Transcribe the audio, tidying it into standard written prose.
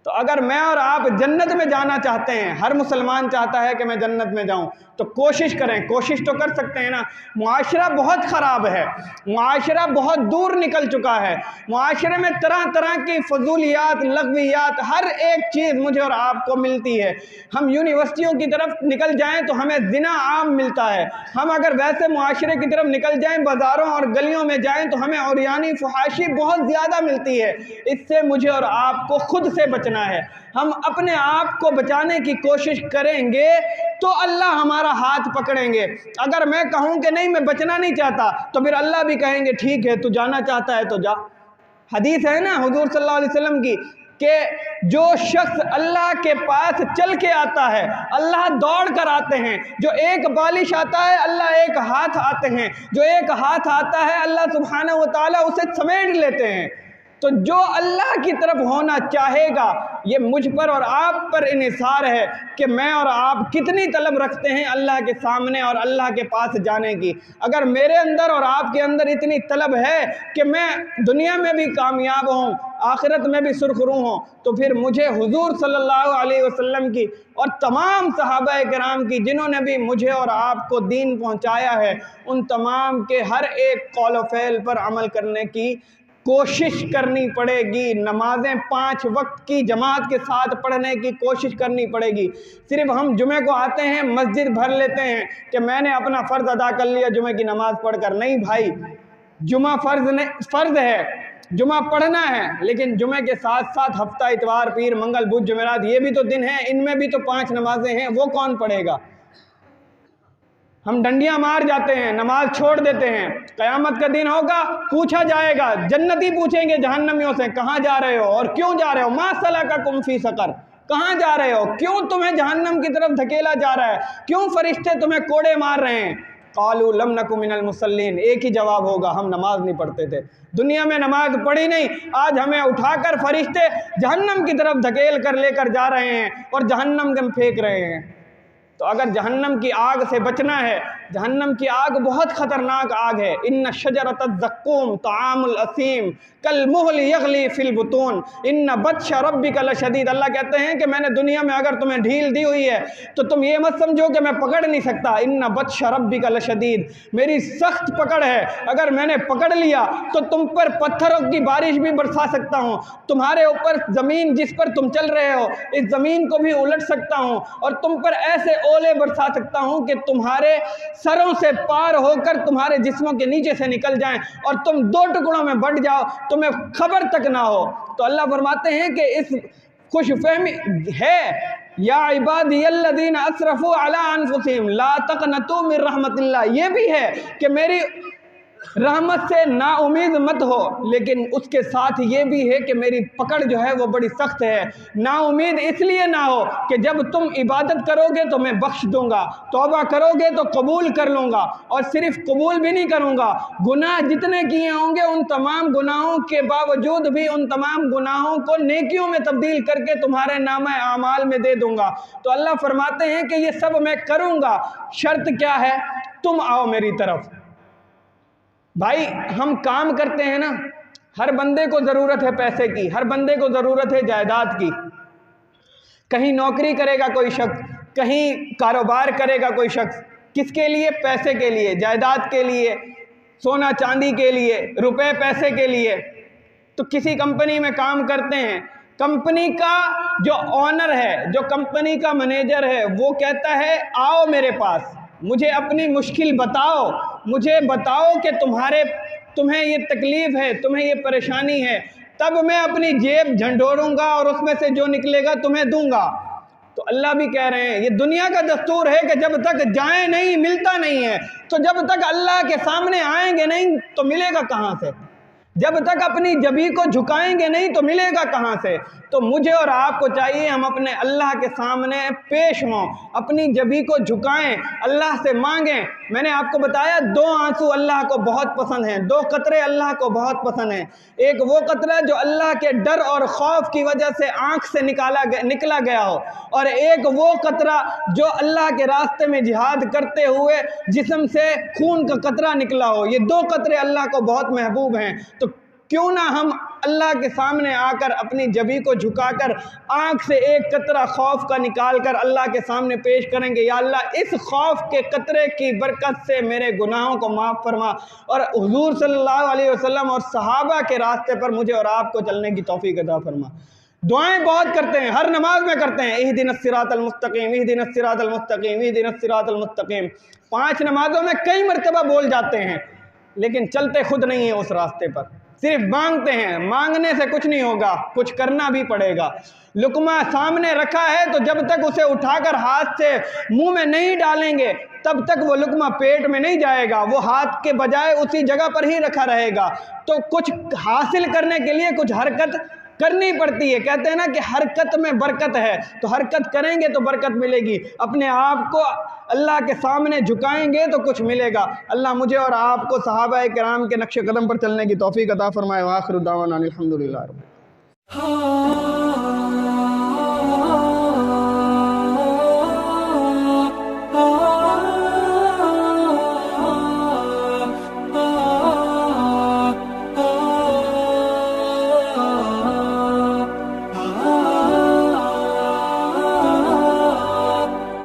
تو اگر میں اور آپ جنت میں جانا چاہتے ہیں، ہر مسلمان چاہتا ہے کہ میں جنت میں جاؤں، تو کوشش کریں، کوشش تو کر سکتے ہیں نا۔ معاشرہ بہت خراب ہے، معاشرہ بہت دور نکل چکا ہے، معاشرے میں طرح طرح کی فضولیات، لغویات، ہر ایک چیز مجھے اور آپ کو ملتی ہے۔ ہم یونیورسٹیوں کی طرف نکل جائیں تو ہمیں زنا عام ملتا ہے، ہم اگر ویسے معاشرے کی طرف نکل جائیں، بازاروں اور گلیوں میں جائیں تو ہمیں عریانی فحاشی بہت زیادہ ملتی ہے۔ اس سے مجھے اور آپ کو خود سے بچنا ہے۔ ہم اپنے آپ کو بچانے کی کوشش کریں گے تو اللہ ہمارا ہاتھ پکڑیں گے۔ اگر میں کہوں کہ نہیں میں بچنا نہیں چاہتا تو پھر اللہ بھی کہیں گے ٹھیک ہے تو جانا چاہتا ہے تو جا۔ حدیث ہے نا حضور صلی اللہ علیہ وسلم کی کہ جو شخص اللہ کے پاس چل کے آتا ہے اللہ دوڑ کر آتے ہیں، جو ایک بالش آتا ہے اللہ ایک ہاتھ آتے ہیں، جو ایک ہاتھ آتا ہے اللہ سبحانہ و تعالیٰ اسے سمیٹ لیتے ہیں۔ تو جو اللہ کی طرف ہونا چاہے گا، یہ مجھ پر اور آپ پر انحصار ہے کہ میں اور آپ کتنی طلب رکھتے ہیں اللہ کے سامنے اور اللہ کے پاس جانے کی۔ اگر میرے اندر اور آپ کے اندر اتنی طلب ہے کہ میں دنیا میں بھی کامیاب ہوں، آخرت میں بھی سرخرو ہوں، تو پھر مجھے حضور صلی اللہ علیہ وسلم کی اور تمام صحابہ کرام کی جنہوں نے بھی مجھے اور آپ کو دین پہنچایا ہے، ان تمام کے ہر ایک قول و فعل پر عمل کرنے کی کوشش کرنی پڑے گی۔ نمازیں 5 وقت کی جماعت کے ساتھ پڑھنے کی کوشش کرنی پڑے گی۔ صرف ہم جمعے کو آتے ہیں، مسجد بھر لیتے ہیں کہ میں نے اپنا فرض ادا کر لیا جمعے کی نماز پڑھ کر۔ نہیں بھائی، جمعہ فرض ہے، جمعہ پڑھنا ہے، لیکن جمعے کے ساتھ ساتھ ہفتہ اتوار پیر منگل بدھ جمعرات یہ بھی تو دن ہیں، ان میں بھی تو 5 نمازیں ہیں، وہ کون پڑھے گا؟ ہم ڈنڈیاں مار جاتے ہیں، نماز چھوڑ دیتے ہیں۔ قیامت کا دن ہوگا، پوچھا جائے گا، جنتی پوچھیں گے جہنمیوں سے کہاں جا رہے ہو اور کیوں جا رہے ہو؟ ما سلککم فی سقر، کہاں جا رہے ہو؟ کیوں تمہیں جہنم کی طرف دھکیلا جا رہا ہے؟ کیوں فرشتے تمہیں کوڑے مار رہے ہیں؟ قالوا لم نک من المصلین، ایک ہی جواب ہوگا، ہم نماز نہیں پڑھتے تھے، دنیا میں نماز پڑھی نہیں، آج ہمیں اٹھا کر فرشتے جہنم کی طرف دھکیل کر لے کر جا رہے ہیں اور جہنم میں پھینک رہے ہیں۔ تو اگر جہنم کی آگ سے بچنا ہے، جہنم کی آگ بہت خطرناک آگ ہے۔ ان شجرۃ الزقوم طعام الاثیم کالمہل یغلی فی البطون ان بطش ربک لشدید۔ اللہ کہتے ہیں کہ میں نے دنیا میں اگر تمہیں ڈھیل دی ہوئی ہے تو تم یہ مت سمجھو کہ میں پکڑ نہیں سکتا۔ ان بطش ربک لشدید، میری سخت پکڑ ہے، اگر میں نے پکڑ لیا تو تم پر پتھروں کی بارش بھی برسا سکتا ہوں، تمہارے اوپر زمین جس پر تم چل رہے ہو اس زمین کو بھی الٹ سکتا ہوں، اور تم پر ایسے اولے برسا سکتا ہوں کہ تمہارے سروں سے پار ہو کر تمہارے جسموں کے نیچے سے نکل جائیں اور تم 2 ٹکڑوں میں بٹ جاؤ، تمہیں خبر تک نہ ہو۔ تو اللہ فرماتے ہیں کہ اس خوش فہمی ہے، یا عبادی الذین اسرفوا علی انفسہم لا تقنطوا من رحمت اللہ، یہ بھی ہے کہ میری رحمت سے نا امید مت ہو، لیکن اس کے ساتھ یہ بھی ہے کہ میری پکڑ جو ہے وہ بڑی سخت ہے۔ نا امید اس لیے نہ ہو کہ جب تم عبادت کرو گے تو میں بخش دوں گا، توبہ کرو گے تو قبول کر لوں گا، اور صرف قبول بھی نہیں کروں گا، گناہ جتنے کیے ہوں گے ان تمام گناہوں کے باوجود بھی ان تمام گناہوں کو نیکیوں میں تبدیل کر کے تمہارے نامہ اعمال میں دے دوں گا۔ تو اللہ فرماتے ہیں کہ یہ سب میں کروں گا، شرط کیا ہے؟ تم آؤ میری طرف۔ بھائی ہم کام کرتے ہیں نا، ہر بندے کو ضرورت ہے پیسے کی، ہر بندے کو ضرورت ہے جائیداد کی، کہیں نوکری کرے گا کوئی شخص، کہیں کاروبار کرے گا کوئی شخص، کس کے لیے؟ پیسے کے لیے، جائیداد کے لیے، سونا چاندی کے لیے، روپے پیسے کے لیے۔ تو کسی کمپنی میں کام کرتے ہیں، کمپنی کا جو آنر ہے، جو کمپنی کا مینیجر ہے، وہ کہتا ہے آؤ میرے پاس، مجھے اپنی مشکل بتاؤ، مجھے بتاؤ کہ تمہیں یہ تکلیف ہے، تمہیں یہ پریشانی ہے، تب میں اپنی جیب جھنڈوروں گا اور اس میں سے جو نکلے گا تمہیں دوں گا۔ تو اللہ بھی کہہ رہے ہیں یہ دنیا کا دستور ہے کہ جب تک جائیں نہیں ملتا نہیں ہے، تو جب تک اللہ کے سامنے آئیں گے نہیں تو ملے گا کہاں سے؟ جب تک اپنی جبھی کو جھکائیں گے نہیں تو ملے گا کہاں سے؟ تو مجھے اور آپ کو چاہیے ہم اپنے اللہ کے سامنے پیش ہوں، اپنی جبھی کو جھکائیں، اللہ سے مانگیں۔ میں نے آپ کو بتایا 2 آنسو اللہ کو بہت پسند ہیں، 2 قطرے اللہ کو بہت پسند ہیں۔ ایک وہ قطرہ جو اللہ کے ڈر اور خوف کی وجہ سے آنکھ سے نکلا گیا ہو، اور ایک وہ قطرہ جو اللہ کے راستے میں جہاد کرتے ہوئے جسم سے خون کا قطرہ نکلا ہو۔ یہ 2 قطرے اللہ کو بہت محبوب ہیں، تو کیوں نہ ہم اللہ کے سامنے آ کر اپنی جبی کو جھکا کر آنکھ سے ایک قطرہ خوف کا نکال کر اللہ کے سامنے پیش کریں گے، یا اللہ اس خوف کے قطرے کی برکت سے میرے گناہوں کو معاف فرما، اور حضور صلی اللہ علیہ وسلم اور صحابہ کے راستے پر مجھے اور آپ کو چلنے کی توفیق عطا فرما۔ دعائیں بہت کرتے ہیں، ہر نماز میں کرتے ہیں، اہدنا الصراط المستقیم، اہدنا الصراط المستقیم، اہدنا الصراط المستقیم، 5 نمازوں میں کئی مرتبہ بول جاتے ہیں، لیکن چلتے خود نہیں ہیں اس راستے پر، صرف مانگتے ہیں۔ مانگنے سے کچھ نہیں ہوگا، کچھ کرنا بھی پڑے گا۔ لقمہ سامنے رکھا ہے تو جب تک اسے اٹھا کر ہاتھ سے منہ میں نہیں ڈالیں گے تب تک وہ لقمہ پیٹ میں نہیں جائے گا، وہ ہاتھ کے بجائے اسی جگہ پر ہی رکھا رہے گا۔ تو کچھ حاصل کرنے کے لیے کچھ حرکت کرنی پڑتی ہے، کہتے ہیں نا کہ حرکت میں برکت ہے، تو حرکت کریں گے تو برکت ملے گی۔ اپنے آپ کو اللہ کے سامنے جھکائیں گے تو کچھ ملے گا۔ اللہ مجھے اور آپ کو صحابہ کرام کے نقش قدم پر چلنے کی توفیق عطا فرمائے۔ وآخر دعوانا الحمدللہ رب العالمین۔